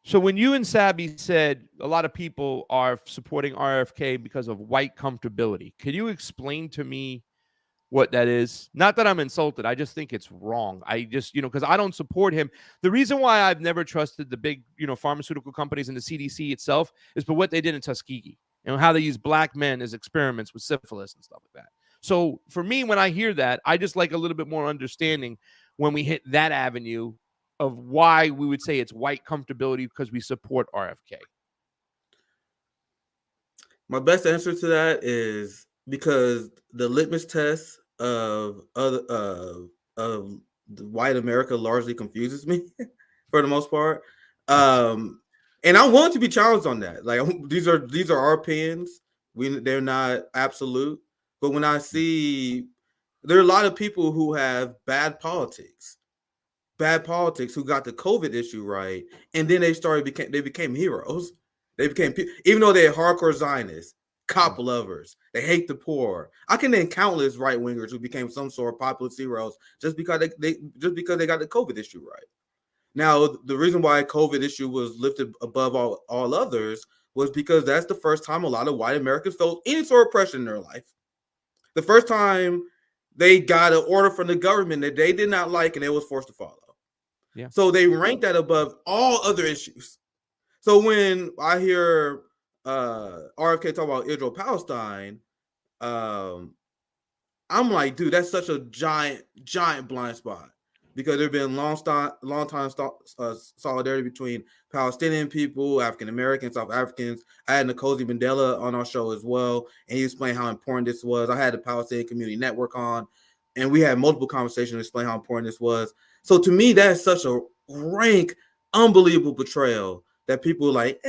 So when you and Sabby said a lot of people are supporting RFK because of white comfortability, could you explain to me what that is? Not that I'm insulted. I just think it's wrong. I just, because I don't support him. The reason why I've never trusted the big, pharmaceutical companies and the CDC itself is for what they did in Tuskegee and how they use black men as experiments with syphilis and stuff like that. So for me, when I hear that, I just like a little bit more understanding when we hit that avenue of why we would say it's white comfortability because we support RFK. My best answer to that is because the litmus test of white America largely confuses me for the most part. And I'm willing to be challenged on that. Like these are our opinions. They're not absolute. But when I see there are a lot of people who have bad politics who got the COVID issue right, and then they became heroes. They became, even though they're hardcore Zionists, cop lovers, they hate the poor. I can name countless right wingers who became some sort of populist heroes just because they got the COVID issue right. Now, the reason why COVID issue was lifted above all others was because that's the first time a lot of white Americans felt any sort of pressure in their life. The first time they got an order from the government that they did not like and they was forced to follow. Yeah. So they ranked that above all other issues. So when I hear RFK talk about Israel-Palestine, I'm like, dude, that's such a giant blind spot because there's been long time solidarity between Palestinian people, African Americans, South Africans. I had Nkosi Mandela on our show as well, and he explained how important this was. I had the Palestinian Community Network on, and we had multiple conversations to explain how important this was. So to me, that's such a rank, unbelievable betrayal that people are like,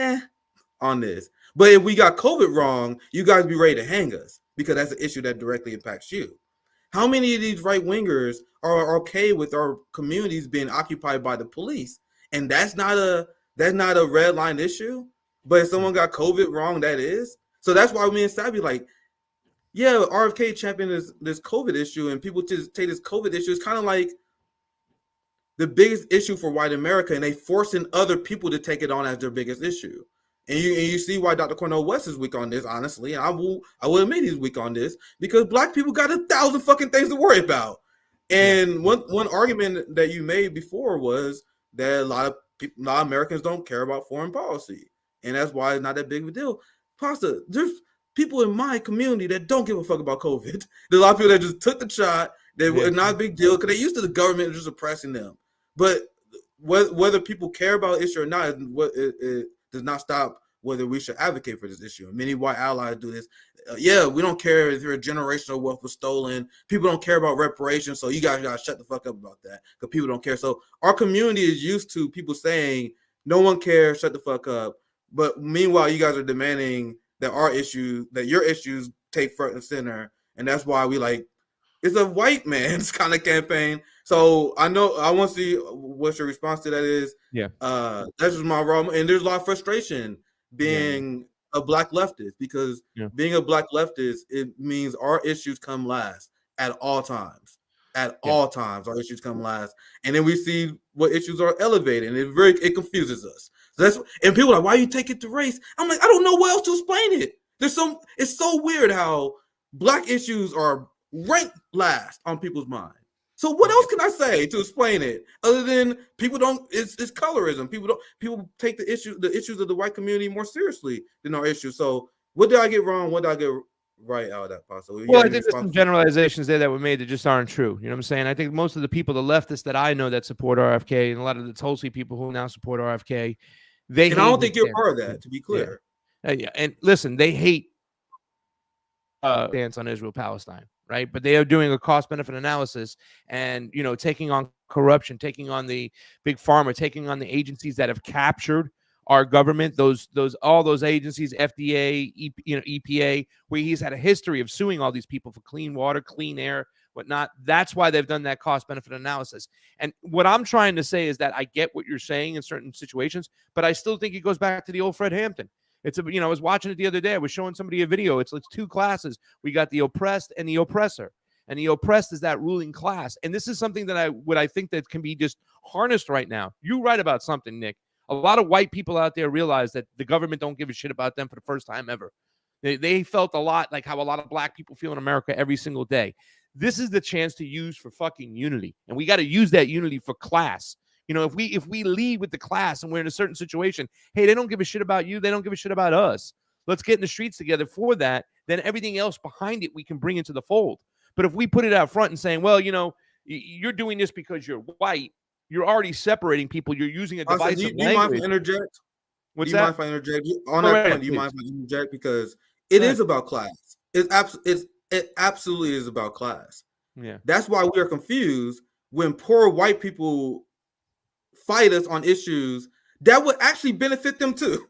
on this. But if we got COVID wrong, you guys be ready to hang us because that's an issue that directly impacts you. How many of these right wingers are okay with our communities being occupied by the police? And that's not a red line issue. But if someone got COVID wrong, that is. So that's why me and Sabby like, yeah, RFK championed this COVID issue, and people just take this COVID issue. It's kind of like the biggest issue for white America, and they forcing other people to take it on as their biggest issue. And you see why Dr. Cornel West is weak on this, honestly. And I will admit he's weak on this because black people got 1,000 fucking things to worry about. And one argument that you made before was that a lot of Americans don't care about foreign policy. And that's why it's not that big of a deal. Pasta, there's people in my community that don't give a fuck about COVID. There's a lot of people that just took the shot. That was not a big deal because they used to the government just oppressing them. But whether people care about issue or not, it does not stop whether we should advocate for this issue. And many white allies do this. We don't care if your generational wealth was stolen. People don't care about reparations, so you guys got to shut the fuck up about that because people don't care. So our community is used to people saying, no one cares, shut the fuck up. But meanwhile, you guys are demanding that your issues take front and center. And that's why we like, it's a white man's kind of campaign. So I want to see what your response to that is. Yeah. That's just my raw. And there's a lot of frustration being a black leftist because being a black leftist, it means our issues come last at all times. At all times, our issues come last. And then we see what issues are elevated, and it confuses us. So and people are like, why you take it to race? I'm like, I don't know what else to explain it. It's so weird how black issues are ranked last on people's mind. So what else can I say to explain it other than people don't? It's colorism. People take the issues of the white community more seriously than our issues. So what did I get wrong? What did I get right out of that, possibly? Well, I think there's some generalizations there that were made that just aren't true. You know what I'm saying? I think most of the people, the leftists that I know that support RFK, and a lot of the Tulsi people who now support RFK, I don't think you're part of that. To be clear, and listen, they hate stance on Israel-Palestine. Right. But they are doing a cost benefit analysis and, taking on corruption, taking on the big pharma, taking on the agencies that have captured our government, all those agencies, FDA, EPA, where he's had a history of suing all these people for clean water, clean air, whatnot. That's why they've done that cost benefit analysis. And what I'm trying to say is that I get what you're saying in certain situations, but I still think it goes back to the old Fred Hampton. I was watching it the other day. I was showing somebody a video. It's two classes. We got the oppressed and the oppressor. And the oppressed is that ruling class. And this is something that I think that can be just harnessed right now. You're right about something, Nick, A lot of white people out there realize that the government don't give a shit about them for the first time ever. They felt a lot like how a lot of black people feel in America every single day. This is the chance to use for fucking unity, and we got to use that unity for class. If we lead with the class and we're in a certain situation, hey, they don't give a shit about you. They don't give a shit about us. Let's get in the streets together for that. Then everything else behind it we can bring into the fold. But if we put it out front and saying, well, you're doing this because you're white, you're already separating people. You're using a divisive do you mind if language. I interject? What's do you that? mind if I interject? On that point, do you mind if I interject? Because it is about class. It absolutely is about class. Yeah. That's why we are confused when poor white people fight us on issues that would actually benefit them too.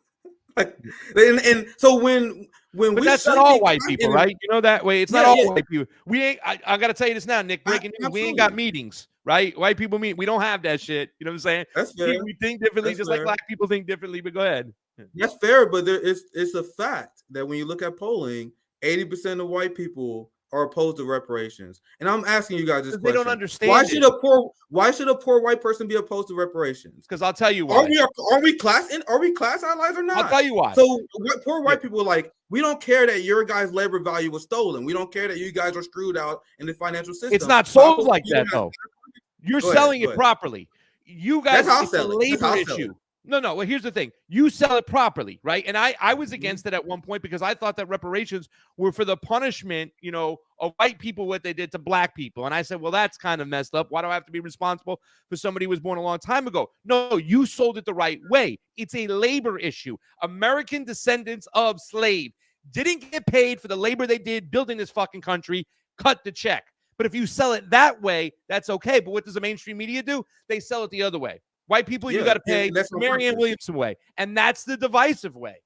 And so when but we that's not all white people, right? That way. It's not all white people. We ain't. I got to tell you this now, Nick. Breaking news. We ain't got meetings, right? White people meet. We don't have that shit. You know what I'm saying? That's fair. We think differently, just like black people think differently. But go ahead. That's fair, but it's a fact that when you look at polling, 80% of white people are opposed to reparations. And I'm asking you guys this question. They don't understand. Why should a poor white person be opposed to reparations? Because I'll tell you why. Are we class allies or not? I'll tell you why. So poor white people are like, we don't care that your guys' labor value was stolen. We don't care that you guys are screwed out in the financial system. It's not sold like that, though. You're selling it properly. You guys, it's a labor issue. No. Well, here's the thing. You sell it properly, right? And I was against it at one point because I thought that reparations were for the punishment, of white people, what they did to black people. And I said, well, that's kind of messed up. Why do I have to be responsible for somebody who was born a long time ago? No, you sold it the right way. It's a labor issue. American descendants of slaves didn't get paid for the labor they did building this fucking country. Cut the check. But if you sell it that way, that's okay. But what does the mainstream media do? They sell it the other way. White people, you got to pay Marianne Williamson way. And that's the divisive way.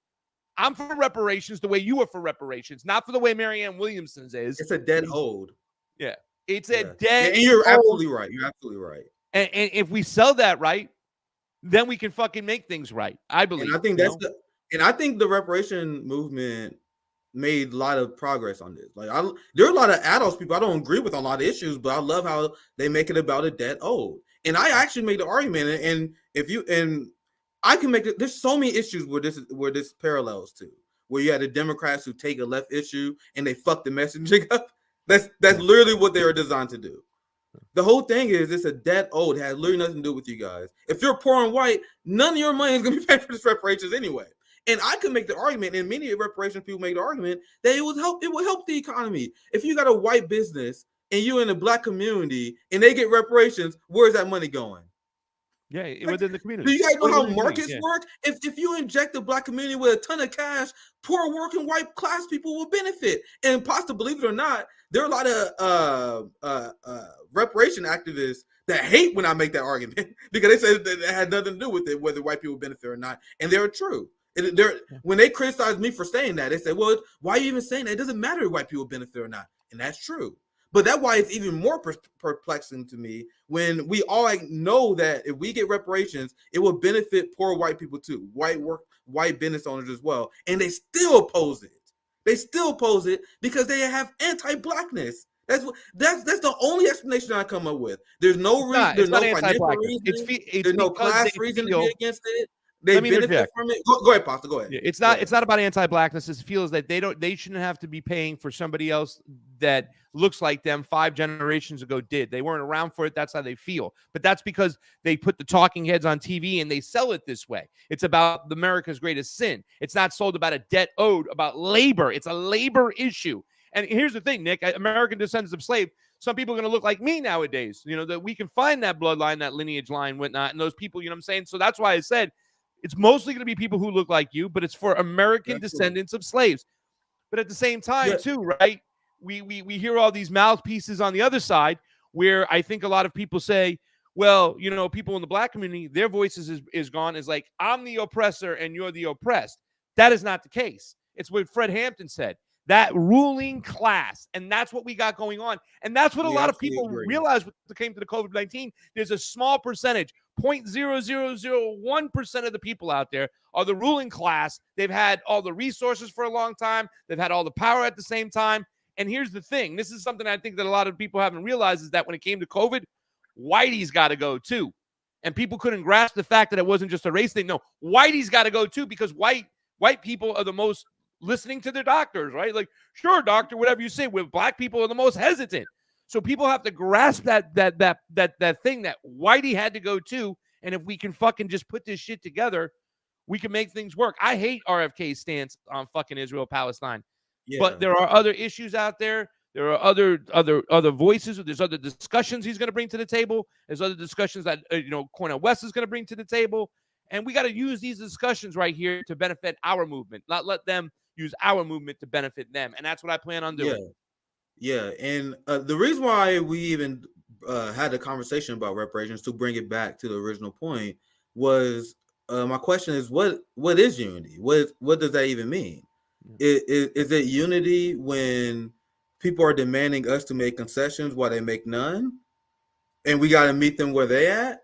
I'm for reparations the way you are for reparations, not for the way Marianne Williamson's is. It's a dead hold. Yeah. It's a dead and you're absolutely right. You're absolutely right. And if we sell that right, then we can fucking make things right. I believe. And I think I think the reparation movement made a lot of progress on this. Like there are a lot of adults people I don't agree with on a lot of issues, but I love how they make it about a dead old. And I actually made the argument, and I can make it. There's so many issues where this parallels to, where you had the Democrats who take a left issue and they fuck the messaging up. That's literally what they were designed to do. The whole thing is it's a dead old. It has literally nothing to do with you guys. If you're poor and white, none of your money is going to be paid for this reparations anyway. And I could make the argument, and many reparations people make the argument that it will help the economy. If you got a white business and you're in a black community and they get reparations, where's that money going? Yeah, within the community. Do you guys know how markets work? If you inject the black community with a ton of cash, poor working white class people will benefit. And possibly, believe it or not, there are a lot of reparation activists that hate when I make that argument because they say that it had nothing to do with it, whether white people benefit or not. And they're true. When they criticize me for saying that, they say, well, why are you even saying that? It doesn't matter if white people benefit or not. And that's true. But that's why it's even more perplexing to me when we all know that if we get reparations, it will benefit poor white people too, white business owners as well. And they still oppose it. They still oppose it because they have anti-blackness. That's the only explanation I come up with. There's no reason. There's no financial reason. There's no class reason to be against it. They benefit from it. Go ahead, Pastor. Go ahead. Yeah, it's not about anti-blackness. It feels that they shouldn't have to be paying for somebody else that looks like them 5 generations ago did. They weren't around for it. That's how they feel. But that's because they put the talking heads on TV and they sell it this way. It's about America's greatest sin. It's not sold about a debt owed, about labor. It's a labor issue. And here's the thing, Nick, American descendants of slaves, some people are going to look like me nowadays, that we can find that bloodline, that lineage line, whatnot, and those people, what I'm saying? So that's why I said it's mostly going to be people who look like you, but it's for American descendants of slaves. But at the same time, too, right, we hear all these mouthpieces on the other side where I think a lot of people say, well, people in the black community, their voices is gone. Is like, I'm the oppressor and you're the oppressed. That is not the case. It's what Fred Hampton said. That ruling class. And that's what we got going on. And that's what a lot of people realize when it came to the COVID-19. There's a small percentage, 0.0001% of the people out there are the ruling class. They've had all the resources for a long time. They've had all the power at the same time. And here's the thing. This is something I think that a lot of people haven't realized is that when it came to COVID, whitey's got to go too. And people couldn't grasp the fact that it wasn't just a race thing. No, whitey's got to go too, because white people are the most listening to their doctors, right? Like, sure, doctor, whatever you say. With black people are the most hesitant. So people have to grasp that thing that whitey had to go too. And if we can fucking just put this shit together, we can make things work. I hate RFK's stance on fucking Israel Palestine, but there are other issues out there. There are other voices. There's other discussions he's going to bring to the table. There's other discussions that Cornel West is going to bring to the table, and we got to use these discussions right here to benefit our movement, not let them use our movement to benefit them. And that's what I plan on doing. Yeah. And the reason why we even had a conversation about reparations, to bring it back to the original point, was my question is what is unity? What does that even mean? Is it unity when people are demanding us to make concessions while they make none, and we got to meet them where they at?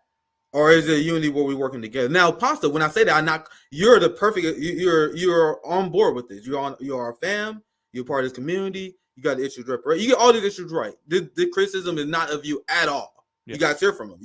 Or is it unity where we're working together? Now, Pasta, when I say that, you're the perfect. You're on board with this. You're a fam. You're part of this community. You got the issues right. You get all these issues right. The criticism is not of you at all. Yeah. You guys hear from them.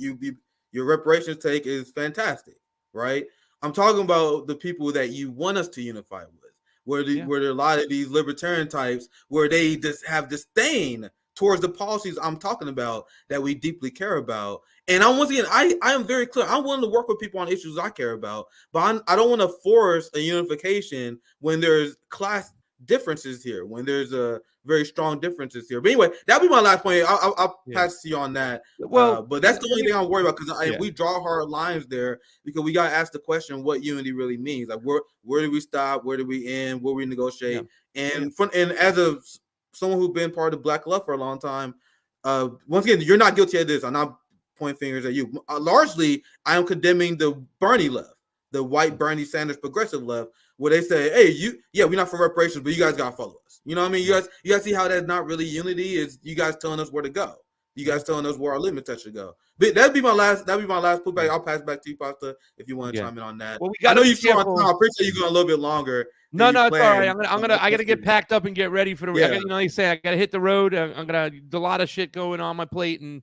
Your reparations take is fantastic, right? I'm talking about the people that you want us to unify with, where there are a lot of these libertarian types where they just have disdain towards the policies I'm talking about that we deeply care about. And I am very clear. I'm willing to work with people on issues I care about, but I don't want to force a unification when there's class differences here, when there's a very strong differences here. But anyway, that'll be my last point. I'll pass to you on that. Well, but that's the only thing I'm worried about, because we draw hard lines there, because we got to ask the question what unity really means. Like, where do we stop? Where do we end? Where we negotiate? And as a someone who's been part of Black left for a long time, once again, you're not guilty of this. I'm not pointing fingers at you. Largely, I am condemning the Bernie left, the white Bernie Sanders progressive left, where they say, hey, we're not for reparations, but you guys got to follow us. You know what I mean? You guys see how that's not really unity? Is you guys telling us where to go. You guys telling us where our limits should go. But that'd be my last putback. I'll pass back to you, Pasta, if you want to chime in on that. Well, I know you're short on time. I appreciate you going a little bit longer. No, it's all right. I gotta get packed up and get ready for the. Like you say, I gotta hit the road. A lot of shit going on my plate, and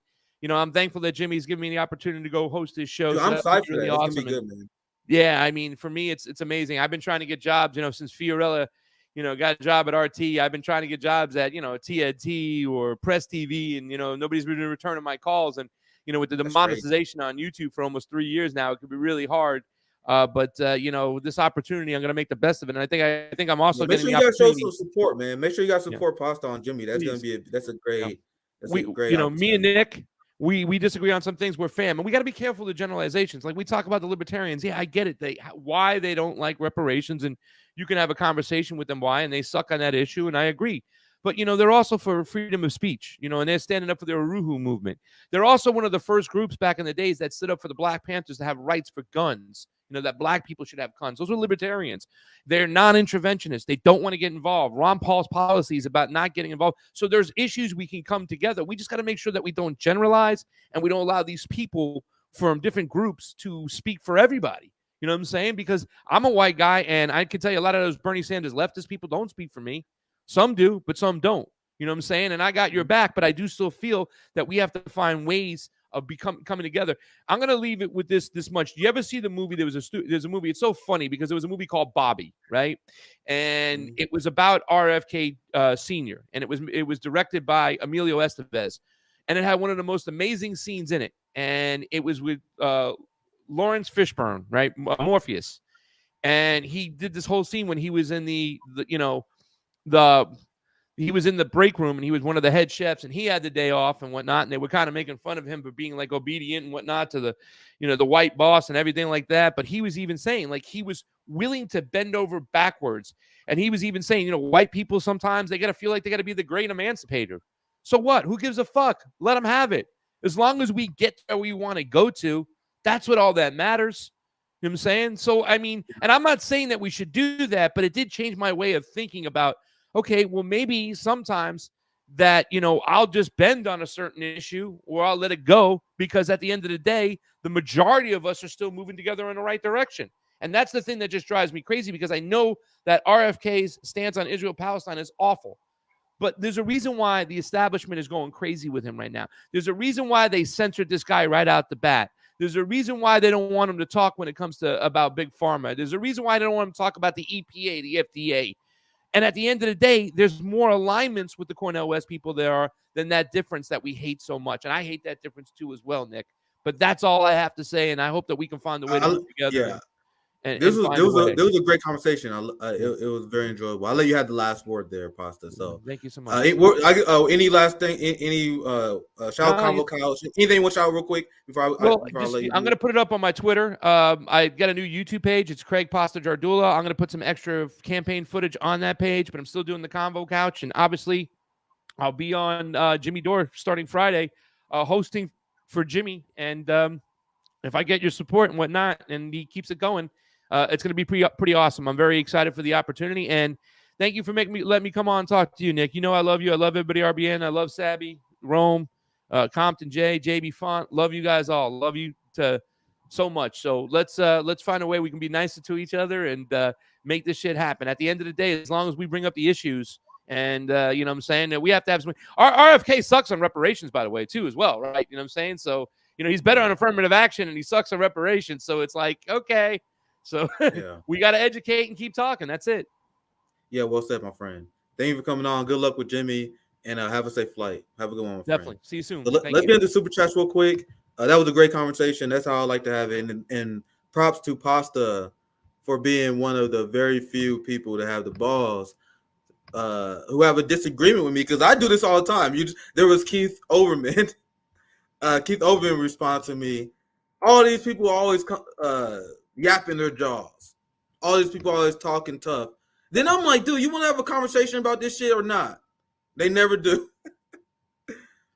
I'm thankful that Jimmy's giving me the opportunity to go host his show. Dude, I'm excited for that. Awesome. It's gonna be good, man. Yeah, I mean, for me, it's amazing. I've been trying to get jobs, since Fiorella, got a job at RT. I've been trying to get jobs at, TED or Press TV, and nobody's been returning my calls. And with the demonetization on YouTube for almost 3 years now, it could be really hard. But this opportunity, I'm going to make the best of it. And I think I'm also make sure you guys show some support, man. Make sure you guys support Pasta on Jimmy. That's going to be a great. Me and Nick, we disagree on some things. We're fam, and we got to be careful of the generalizations. Like we talk about the libertarians. Yeah, I get it. Why they don't like reparations, and you can have a conversation with them why, and they suck on that issue, and I agree. But, they're also for freedom of speech, and they're standing up for the Uruhu movement. They're also one of the first groups back in the days that stood up for the Black Panthers to have rights for guns, that Black people should have guns. Those were libertarians. They're non-interventionists. They don't want to get involved. Ron Paul's policies about not getting involved. So there's issues we can come together. We just got to make sure that we don't generalize and we don't allow these people from different groups to speak for everybody. You know what I'm saying? Because I'm a white guy, and I can tell you a lot of those Bernie Sanders leftist people don't speak for me. Some do, but some don't. You know what I'm saying? And I got your back, but I do still feel that we have to find ways of coming together. I'm going to leave it with this much. Do you ever see the movie? There's a movie. It's so funny because there was a movie called Bobby, right? And it was about RFK Sr. And it was directed by Emilio Estevez. And it had one of the most amazing scenes in it. And it was with Lawrence Fishburne, right? Morpheus. And he did this whole scene when he was in he was in the break room, and he was one of the head chefs, and he had the day off and whatnot. And they were kind of making fun of him for being like obedient and whatnot to the, the white boss and everything like that. But he was even saying, like, he was willing to bend over backwards. And he was even saying, white people sometimes they got to feel like they got to be the great emancipator. So what? Who gives a fuck? Let them have it. As long as we get where we want to go to, that's what all that matters. You know what I'm saying? So, I mean, and I'm not saying that we should do that, but it did change my way of thinking about, okay, well, maybe sometimes that, I'll just bend on a certain issue or I'll let it go, because at the end of the day, the majority of us are still moving together in the right direction. And that's the thing that just drives me crazy, because I know that RFK's stance on Israel-Palestine is awful. But there's a reason why the establishment is going crazy with him right now. There's a reason why they censored this guy right out the bat. There's a reason why they don't want them to talk when it comes to about big pharma. There's a reason why they don't want them to talk about the EPA, the FDA. And at the end of the day, there's more alignments with the Cornel West people there are than that difference that we hate so much. And I hate that difference too as well, Nick. But that's all I have to say. And I hope that we can find a way to work together. Yeah. And find a way. There was a great conversation. It was very enjoyable. I'll let you have the last word there, Pasta. So thank you so much. Any last thing? Any shout convo, Kyle? Anything you want to shout real quick before I let you? I'm going to put it up on my Twitter. I got a new YouTube page. It's Craig Pasta Jardula. I'm going to put some extra campaign footage on that page, but I'm still doing the Convo Couch. And obviously, I'll be on Jimmy Dore starting Friday, hosting for Jimmy. And if I get your support and whatnot, and he keeps it going, it's going to be pretty awesome. I'm very excited for the opportunity, and thank you for letting me come on and talk to you, Nick. You know I love you. I love everybody RBN. I love Sabby, Rome, Compton J, JB Font. Love you guys all. Love you so much. So let's find a way we can be nicer to each other and make this shit happen. At the end of the day, as long as we bring up the issues, and you know what I'm saying, that we have to have some. Our RFK sucks on reparations, by the way, too, as well, right? You know what I'm saying? So he's better on affirmative action, and he sucks on reparations. So it's like, okay. So we got to educate and keep talking. That's it. Yeah, well said, my friend. Thank you for coming on. Good luck with Jimmy, and have a safe flight. Have a good one, my Definitely. friend. See you soon. So let's get into super chats real quick. That was a great conversation. That's how I like to have it. And props to Pasta for being one of the very few people to have the balls who have a disagreement with me, because I do this all the time. There was Keith Overman. Keith Overman responded to me. All these people always yapping their jaws. All these people always talking tough. Then I'm like, dude, you want to have a conversation about this shit or not? They never do.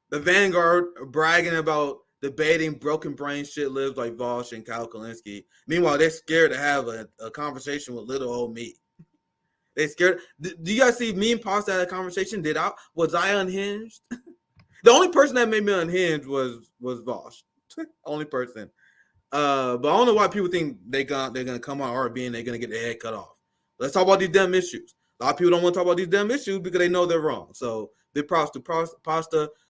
The Vanguard bragging about debating broken brain shit lives like Vosh and Kyle Kalinske. Meanwhile, they're scared to have a conversation with little old me. They scared. Do you guys see me and Pasta had a conversation? Was I unhinged? The only person that made me unhinged was Vosh. Only person. But I don't know why people think they're gonna come on RB and they're gonna get their head cut off. Let's talk about these damn issues. A lot of people don't want to talk about these damn issues because they know they're wrong. So big props to Pasta